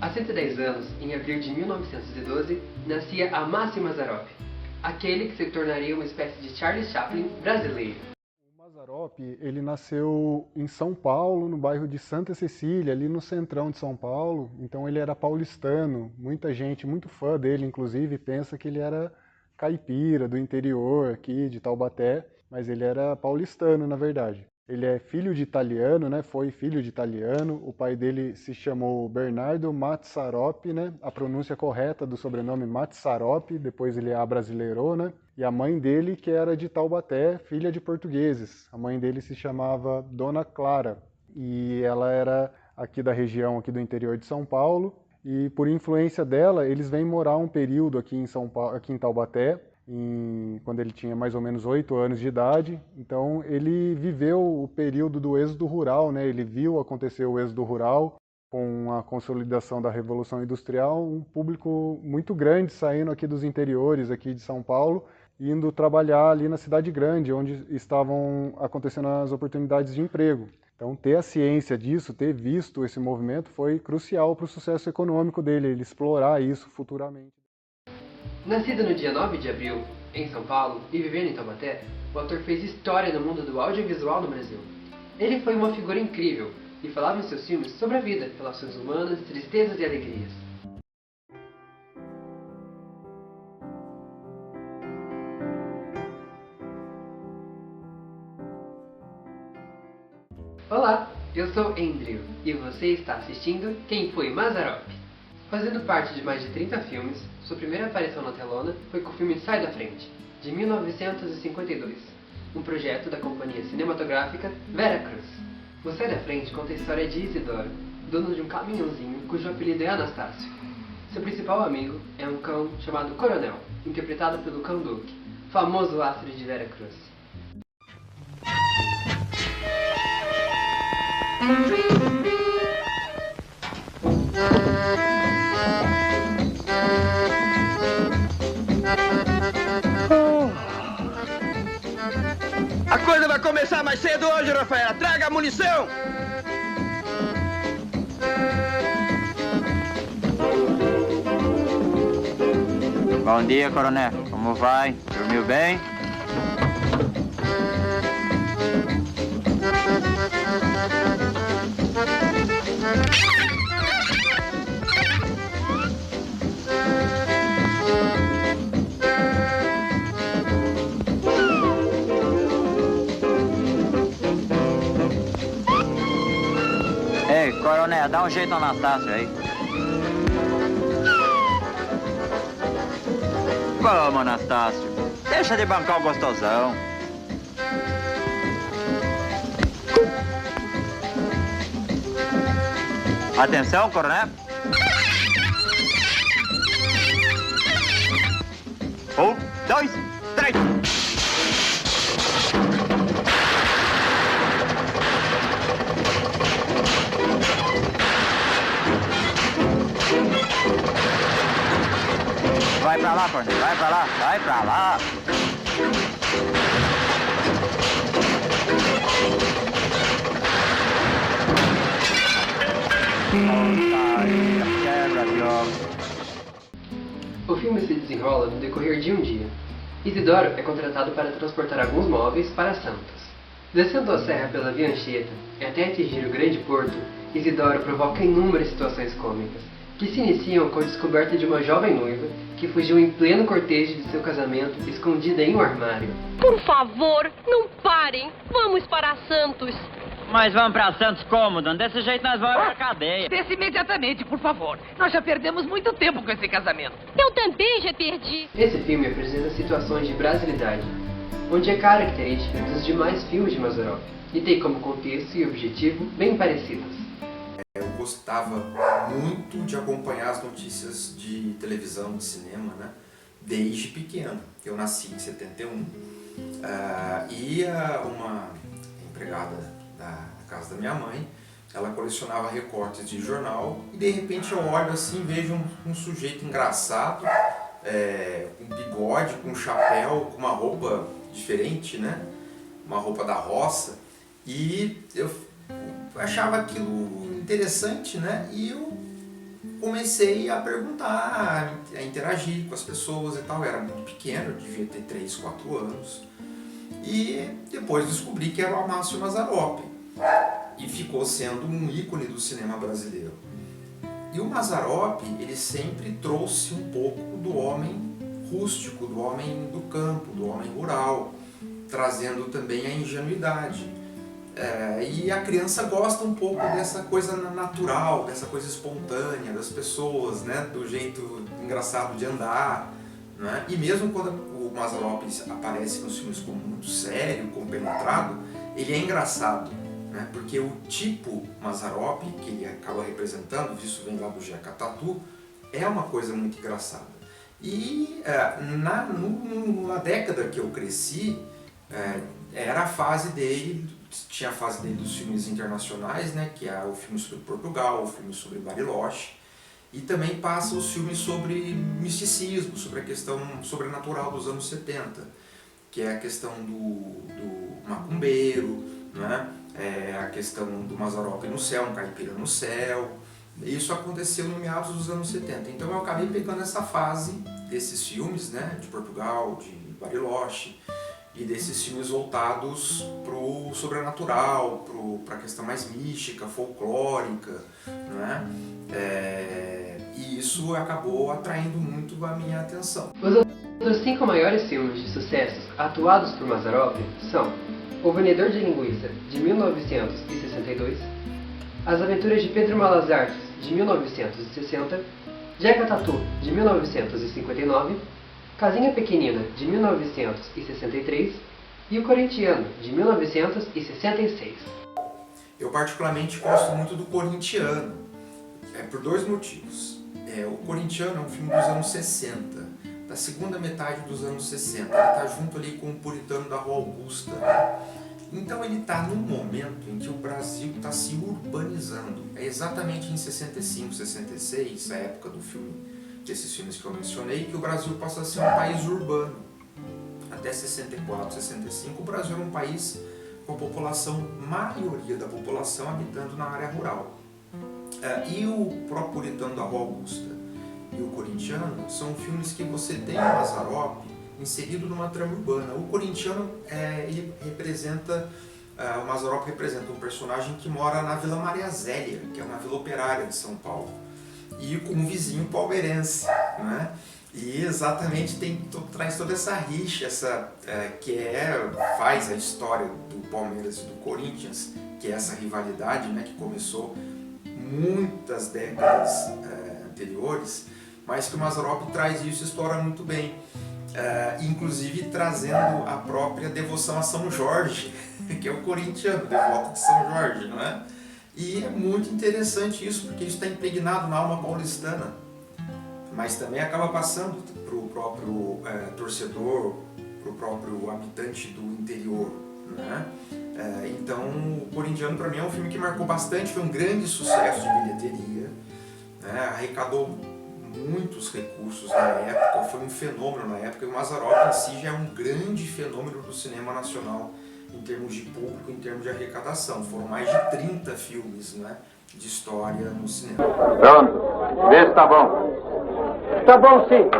Há 110 anos, em abril de 1912, nascia Amácio Mazzaropi, aquele que se tornaria uma espécie de Charlie Chaplin brasileiro. O Mazzaropi, ele nasceu em São Paulo, no bairro de Santa Cecília, ali no centrão de São Paulo. Então ele era paulistano, muita gente, muito fã dele, inclusive, pensa que ele era caipira do interior aqui, de Taubaté, mas ele era paulistano, na verdade. Ele é filho de italiano, né? Foi filho de italiano. O pai dele se chamou Bernardo Mazzaropi, né? A pronúncia correta do sobrenome Mazzaropi, depois ele abrasileirou, né? E a mãe dele, que era de Taubaté, filha de portugueses. A mãe dele se chamava Dona Clara e ela era aqui da região, aqui do interior de São Paulo. E por influência dela, eles vêm morar um período aqui em São Paulo, aqui em Taubaté, quando ele tinha mais ou menos 8 anos de idade. Então ele viveu o período do êxodo rural, né? Ele viu acontecer o êxodo rural com a consolidação da Revolução Industrial, um público muito grande saindo aqui dos interiores aqui de São Paulo, indo trabalhar ali na cidade grande, onde estavam acontecendo as oportunidades de emprego. Então ter a ciência disso, ter visto esse movimento foi crucial para o sucesso econômico dele, ele explorar isso futuramente. Nascido no dia 9 de abril, em São Paulo, e vivendo em Taubaté, o ator fez história no mundo do audiovisual no Brasil. Ele foi uma figura incrível e falava em seus filmes sobre a vida, relações humanas, tristezas e alegrias. Olá, eu sou Andrew e você está assistindo Quem Foi Mazzaropi? Fazendo parte de mais de 30 filmes, sua primeira aparição na telona foi com o filme Sai da Frente, de 1952, um projeto da companhia cinematográfica Vera Cruz. O Sai da Frente conta a história de Isidoro, dono de um caminhãozinho cujo apelido é Anastácio. Seu principal amigo é um cão chamado Coronel, interpretado pelo Cão Duque, famoso astro de Vera Cruz. A coisa vai começar mais cedo hoje, Rafaela. Traga a munição! Bom dia, coronel. Como vai? Dormiu bem? Ei, coronel, dá um jeito no Anastácio aí. Vamos, Anastácio. Deixa de bancar o gostosão. Atenção, coronel. 1, 2, 3. Vai pra lá, coronel. Vai pra lá. Vai pra lá. Quebra, Diogo. O filme se desenrola no decorrer de um dia. Isidoro é contratado para transportar alguns móveis para Santos. Descendo a serra pela Via Anchieta até atingir o Grande Porto, Isidoro provoca inúmeras situações cômicas, que se iniciam com a descoberta de uma jovem noiva que fugiu em pleno cortejo de seu casamento escondida em um armário. Por favor, não parem! Vamos para Santos! Mas vamos pra Santos como, dona? Desse jeito nós vamos pra cadeia. Desce imediatamente, por favor. Nós já perdemos muito tempo com esse casamento. Eu também já perdi! Esse filme apresenta situações de brasilidade, onde é característica dos demais filmes de Mazzaropi, e tem como contexto e objetivo bem parecidos. Eu gostava muito de acompanhar as notícias de televisão, de cinema, né? Desde pequeno. Eu nasci em 71 e uma empregada da casa da minha mãe, ela colecionava recortes de jornal e de repente eu olho assim, vejo um sujeito engraçado, com bigode, com chapéu, com uma roupa diferente, né? Uma roupa da roça, e eu achava aquilo interessante, né? E eu comecei a perguntar, a interagir com as pessoas e tal. Eu era muito pequeno, eu devia ter 3, 4 anos. E depois descobri que era o Amácio Mazzaropi. E ficou sendo um ícone do cinema brasileiro. E o Mazzaropi, ele sempre trouxe um pouco do homem rústico, do homem do campo, do homem rural, trazendo também a ingenuidade. E a criança gosta um pouco dessa coisa natural, dessa coisa espontânea das pessoas, né? Do jeito engraçado de andar, né? E mesmo quando o Mazzaropi aparece nos filmes como muito sério, compenetrado, ele é engraçado, né? Porque o tipo Mazzaropi, que ele acaba representando, isso vem lá do Jeca Tatu, é uma coisa muito engraçada. E na década que eu cresci, era a fase dele, tinha a fase dele dos filmes internacionais, né, que é o filme sobre Portugal, o filme sobre Bariloche, e também passa os filmes sobre misticismo, sobre a questão sobrenatural dos anos 70, que é a questão do macumbeiro, né, a questão do Mazzaropi no céu, um caipira no céu. Isso aconteceu no meados dos anos 70, então eu acabei pegando essa fase desses filmes, né, de Portugal, de Bariloche, e desses filmes voltados para o sobrenatural, para a questão mais mística, folclórica, né? E isso acabou atraindo muito a minha atenção. Os outros 5 maiores filmes de sucessos atuados por Mazzaropi são O Vendedor de Linguiça, de 1962, As Aventuras de Pedro Malas Artes, de 1960, Jeca Tatu, de 1959, Casinha Pequenina, de 1963 e O Corintiano, de 1966. Eu particularmente gosto muito do Corintiano, por 2 motivos. O Corintiano é um filme dos anos 60, da segunda metade dos anos 60. Ele está junto ali com o Puritano da Rua Augusta. Então ele está num momento em que o Brasil está se urbanizando. É exatamente em 65, 66, a época do filme, desses filmes que eu mencionei, que o Brasil passa a ser um país urbano. Até 64, 65, o Brasil era um país com a população, maioria da população habitando na área rural. E o próprio Puritano da Rua Augusta e o Corintiano são filmes que você tem o Mazzaropi inserido numa trama urbana. O Corintiano, ele representa, o Mazzaropi representa um personagem que mora na Vila Maria Zélia, que é uma vila operária de São Paulo, e com um vizinho palmeirense, né? E exatamente traz toda essa rixa, faz a história do Palmeiras e do Corinthians, que é essa rivalidade, né, que começou muitas décadas anteriores, mas que o Mazzaropi traz isso e explora muito bem, inclusive trazendo a própria devoção a São Jorge, que é o corintiano, devoto de São Jorge, não é? E é muito interessante isso, porque isso está impregnado na alma paulistana, mas também acaba passando para o próprio torcedor, para o próprio habitante do interior, né? Então, o Corintiano para mim é um filme que marcou bastante, foi um grande sucesso de bilheteria, né? Arrecadou muitos recursos na época, foi um fenômeno na época, e o Mazzaropi em si já é um grande fenômeno do cinema nacional, em termos de público, em termos de arrecadação. Foram mais de 30 filmes, né, de história no cinema. Pronto, vê se tá bom. Tá bom, sim.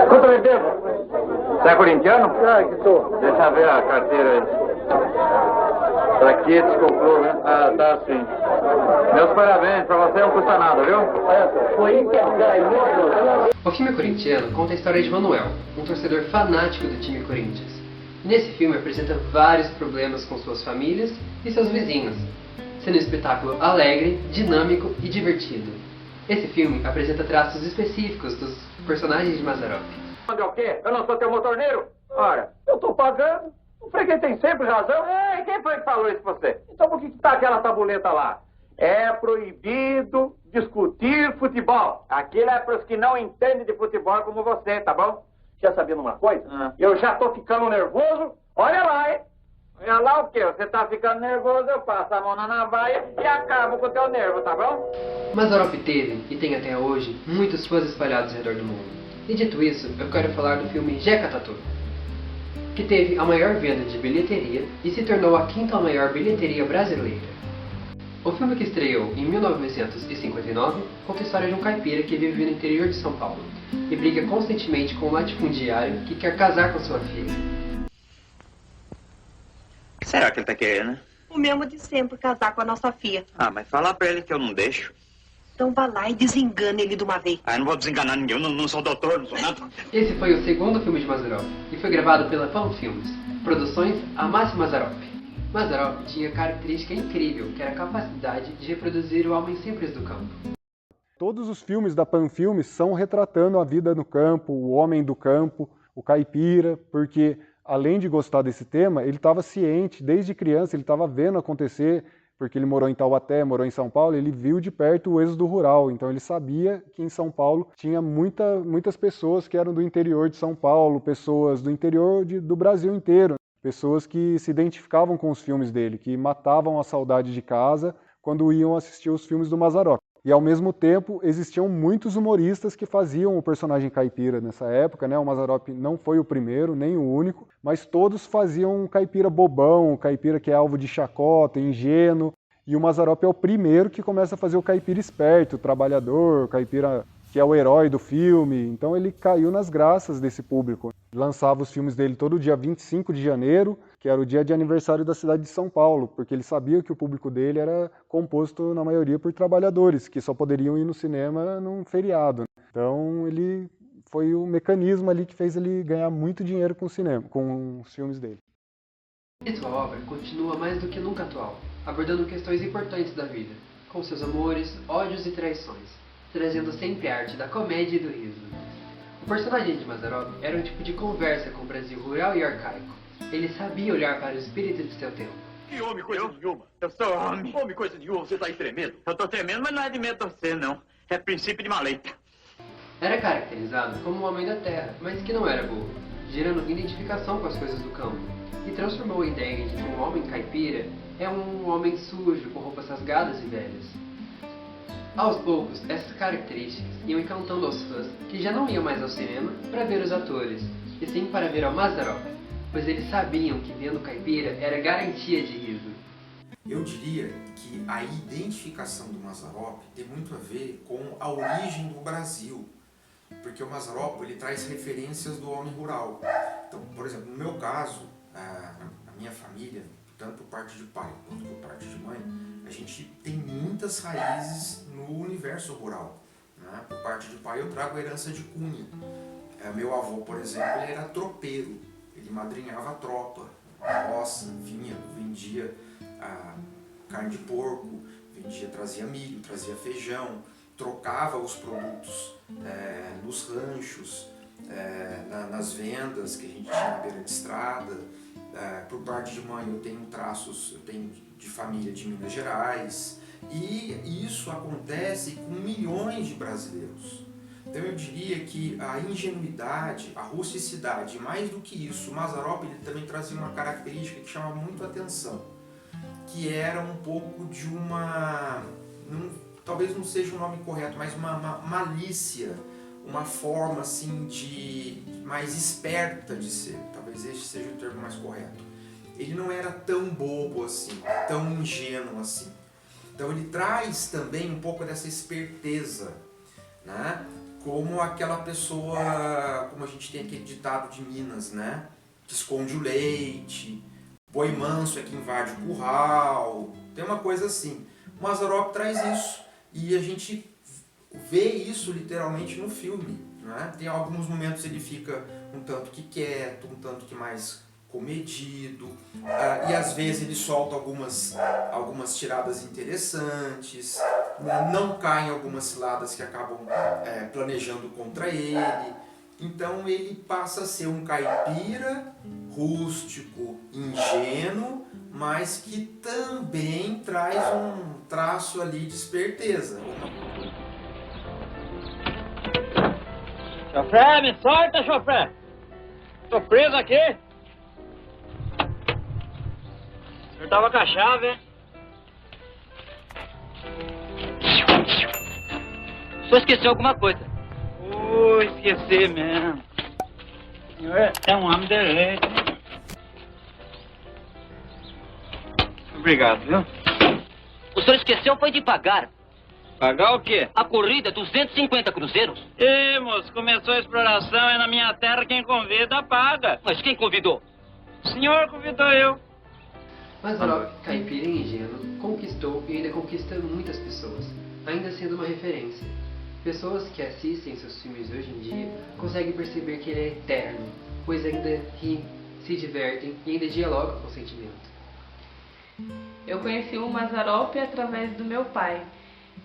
Quanto eu devo? Você é corintiano? Que sou. Deixa eu ver a carteira aí. Tá aqui, desculpou, né? Ah, tá sim. Meus parabéns, pra você não custa nada, viu? Foi isso que ganhou. O filme Corintiano conta a história de Manuel, um torcedor fanático do time Corinthians. Nesse filme apresenta vários problemas com suas famílias e seus vizinhos, sendo um espetáculo alegre, dinâmico e divertido. Esse filme apresenta traços específicos dos personagens de Mazzaropi. É o quê? Eu não sou teu motorneiro? Ora, eu tô pagando. O freguês tem sempre razão. Ei, quem foi que falou isso pra você? Então por que tá aquela tabuleta lá? É proibido discutir futebol. Aquilo é pros que não entendem de futebol como você, tá bom? Já sabendo uma coisa? Eu já tô ficando nervoso. Olha lá, hein? Olha lá o quê? Você tá ficando nervoso, eu passo a mão na navalha e acabo com o teu nervo, tá bom? Mazzaropi teve, e tem até hoje, muitos fãs espalhados ao redor do mundo. E dito isso, eu quero falar do filme Jeca Tatu. que teve a maior venda de bilheteria e se tornou a quinta maior bilheteria brasileira. O filme, que estreou em 1959, conta a história de um caipira que vive no interior de São Paulo e briga constantemente com um latifundiário que quer casar com sua filha. O que será que ele tá querendo? O mesmo de sempre, casar com a nossa filha. Ah, mas fala pra ele que eu não deixo. Então vá lá e desengane ele de uma vez. Ah, eu não vou desenganar ninguém, eu não sou doutor, não sou nada. Esse foi o segundo filme de Mazzaropi e foi gravado pela Pan Filmes, produções Amácio Mazzaropi. Mazzaropi tinha característica incrível, que era a capacidade de reproduzir o homem simples do campo. Todos os filmes da Pan Filmes são retratando a vida no campo, o homem do campo, o caipira, porque além de gostar desse tema, ele estava ciente, desde criança, ele estava vendo acontecer, porque ele morou em Taubaté, morou em São Paulo, ele viu de perto o êxodo rural, então ele sabia que em São Paulo tinha muitas pessoas que eram do interior de São Paulo, pessoas do interior do Brasil inteiro, pessoas que se identificavam com os filmes dele, que matavam a saudade de casa quando iam assistir os filmes do Mazzaropi. E ao mesmo tempo existiam muitos humoristas que faziam o personagem caipira nessa época, né? O Mazzaropi não foi o primeiro, nem o único, mas todos faziam um caipira bobão, um caipira que é alvo de chacota, ingênuo, e o Mazzaropi é o primeiro que começa a fazer o caipira esperto, o trabalhador, o caipira que é o herói do filme. Então ele caiu nas graças desse público. Lançava os filmes dele todo dia 25 de janeiro, que era o dia de aniversário da cidade de São Paulo, porque ele sabia que o público dele era composto, na maioria, por trabalhadores, que só poderiam ir no cinema num feriado. Então ele foi o mecanismo ali que fez ele ganhar muito dinheiro com o cinema, com os filmes dele. E sua obra continua mais do que nunca atual, abordando questões importantes da vida, com seus amores, ódios e traições, trazendo sempre a arte da comédia e do riso. O personagem de Mazzaropi era um tipo de conversa com o Brasil rural e arcaico. Ele sabia olhar para o espírito de seu tempo. Que homem, coisa nenhuma. Eu sou homem. Homem, coisa nenhuma. Você tá aí tremendo? Eu tô tremendo, mas não é de medo de você, não. É princípio de maleta. Era caracterizado como um homem da terra, mas que não era bobo, gerando identificação com as coisas do campo, e transformou a ideia de que um homem caipira é um homem sujo, com roupas rasgadas e velhas. Aos poucos, essas características iam encantando aos fãs que já não iam mais ao cinema para ver os atores, e sim para ver ao Mazzaropi, pois eles sabiam que vendo o caipira era garantia de riso. Eu diria que a identificação do Mazzaropi tem muito a ver com a origem do Brasil, porque o Mazzaropi ele traz referências do homem rural. Então, por exemplo, no meu caso, a minha família, tanto por parte de pai quanto por parte de mãe, a gente tem muitas raízes no universo rural, né? Por parte de pai eu trago a herança de Cunha. Meu avô, por exemplo, ele era tropeiro, ele madrinhava a tropa, a roça, vinha, vendia carne de porco, trazia milho, trazia feijão, trocava os produtos nos ranchos, nas vendas que a gente tinha na beira de estrada. Por parte de mãe eu tenho de família de Minas Gerais, e isso acontece com milhões de brasileiros. Então eu diria que a ingenuidade, a rusticidade, mais do que isso, o Mazzaropi ele também trazia uma característica que chamava muito a atenção, que era um pouco de talvez não seja o nome correto, mas uma malícia, uma forma assim mais esperta de ser, talvez este seja o termo mais correto. Ele não era tão bobo assim, tão ingênuo assim. Então ele traz também um pouco dessa esperteza, né? Como aquela pessoa, como a gente tem aquele ditado de Minas, né? Que esconde o leite, boi manso é que invade o curral, tem uma coisa assim. O Mazzaropi traz isso, e a gente vê isso literalmente no filme, né? Tem alguns momentos ele fica um tanto que quieto, um tanto que mais comedido, e às vezes ele solta algumas tiradas interessantes, não caem algumas ciladas que acabam planejando contra ele. Então ele passa a ser um caipira rústico, ingênuo, mas que também traz um traço ali de esperteza. Chofré, me solta, chofré! Tô preso aqui! Eu tava com a chave, hein? Só esqueceu alguma coisa. Esqueci mesmo. O senhor é um homem direito. Obrigado, viu? O senhor esqueceu foi de pagar. Pagar o quê? A corrida, 250 cruzeiros. Ê, moço, começou a exploração, é na minha terra quem convida paga. Mas quem convidou? O senhor convidou eu. Mazzaropi, caipira e ingênuo, conquistou e ainda conquista muitas pessoas, ainda sendo uma referência. Pessoas que assistem seus filmes hoje em dia conseguem perceber que ele é eterno, pois ainda riem, se divertem e ainda dialogam com o sentimento. Eu conheci o Mazzaropi através do meu pai.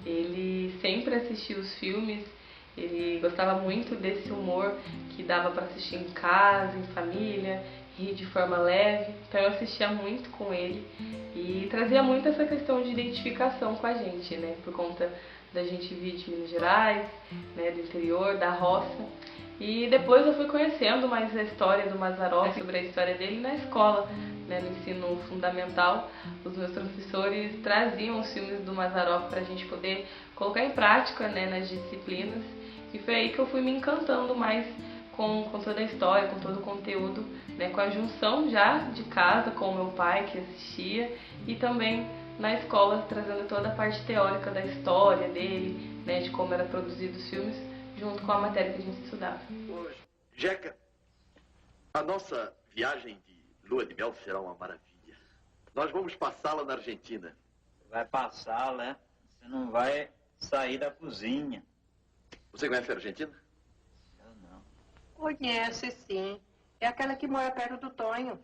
Ele sempre assistia os filmes, ele gostava muito desse humor que dava para assistir em casa, em família, rir de forma leve. Então eu assistia muito com ele e trazia muito essa questão de identificação com a gente, né? Por conta da gente vir de Minas Gerais, né, do interior, da roça. E depois eu fui conhecendo mais a história do Mazzaropi, sobre a história dele na escola, né, no ensino fundamental. Os meus professores traziam os filmes do Mazzaropi para a gente poder colocar em prática, né, nas disciplinas. E foi aí que eu fui me encantando mais com toda a história, com todo o conteúdo, né, com a junção já de casa com o meu pai que assistia e também na escola, trazendo toda a parte teórica da história dele, né, de como era produzido os filmes, junto com a matéria que a gente estudava. Jeca, a nossa viagem de lua de mel será uma maravilha. Nós vamos passá-la na Argentina. Vai passar, né? Você não vai sair da cozinha. Você conhece a Argentina? Eu não. Conhece, sim. É aquela que mora perto do Tonho.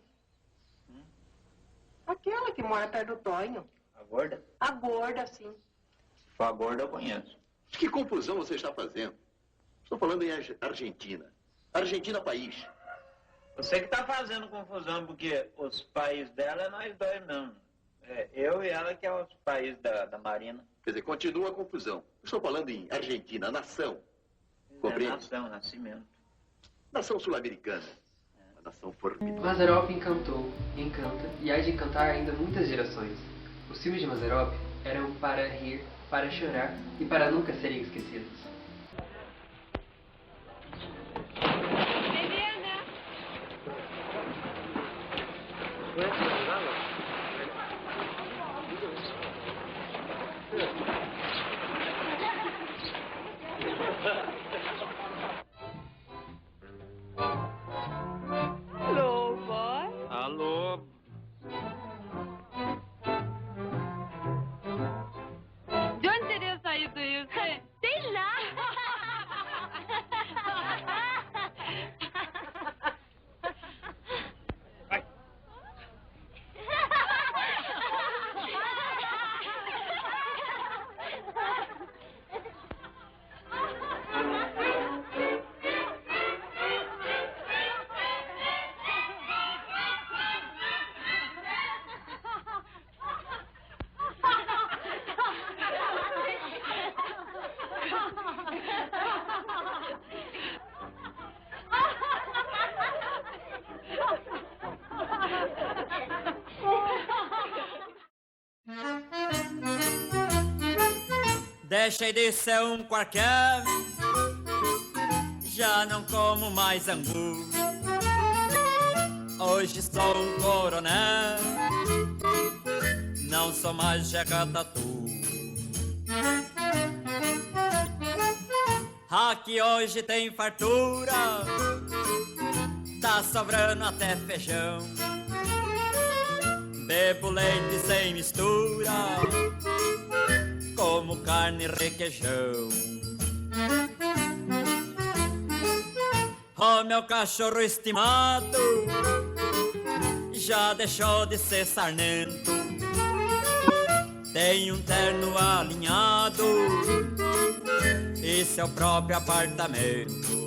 Aquela que mora perto do Tonho. A gorda? A gorda, sim. Se for a gorda, eu conheço. Que confusão você está fazendo? Estou falando em Argentina. Argentina, país. Você que está fazendo confusão, porque os pais dela é nós dois mesmo. É, eu e ela que é os pais da Marina. Quer dizer, continua a confusão. Estou falando em Argentina, nação. Compreende? Nação, nascimento. Nação sul-americana. Uma nação formidável. Mazzaropi encantou, encanta e há de encantar ainda muitas gerações. Os filmes de Mazzaropi eram para rir, para chorar e para nunca serem esquecidos. Alô, boy? Alô? De onde teria saído isso? Sei lá. Deixei de ser um qualquer, já não como mais angu. Hoje sou um coronel, não sou mais Jeca Tatu. Aqui hoje tem fartura, tá sobrando até feijão. Bebo leite sem mistura, como carne e requeijão. O meu cachorro estimado já deixou de ser sarnento. Tem um terno alinhado e seu próprio apartamento.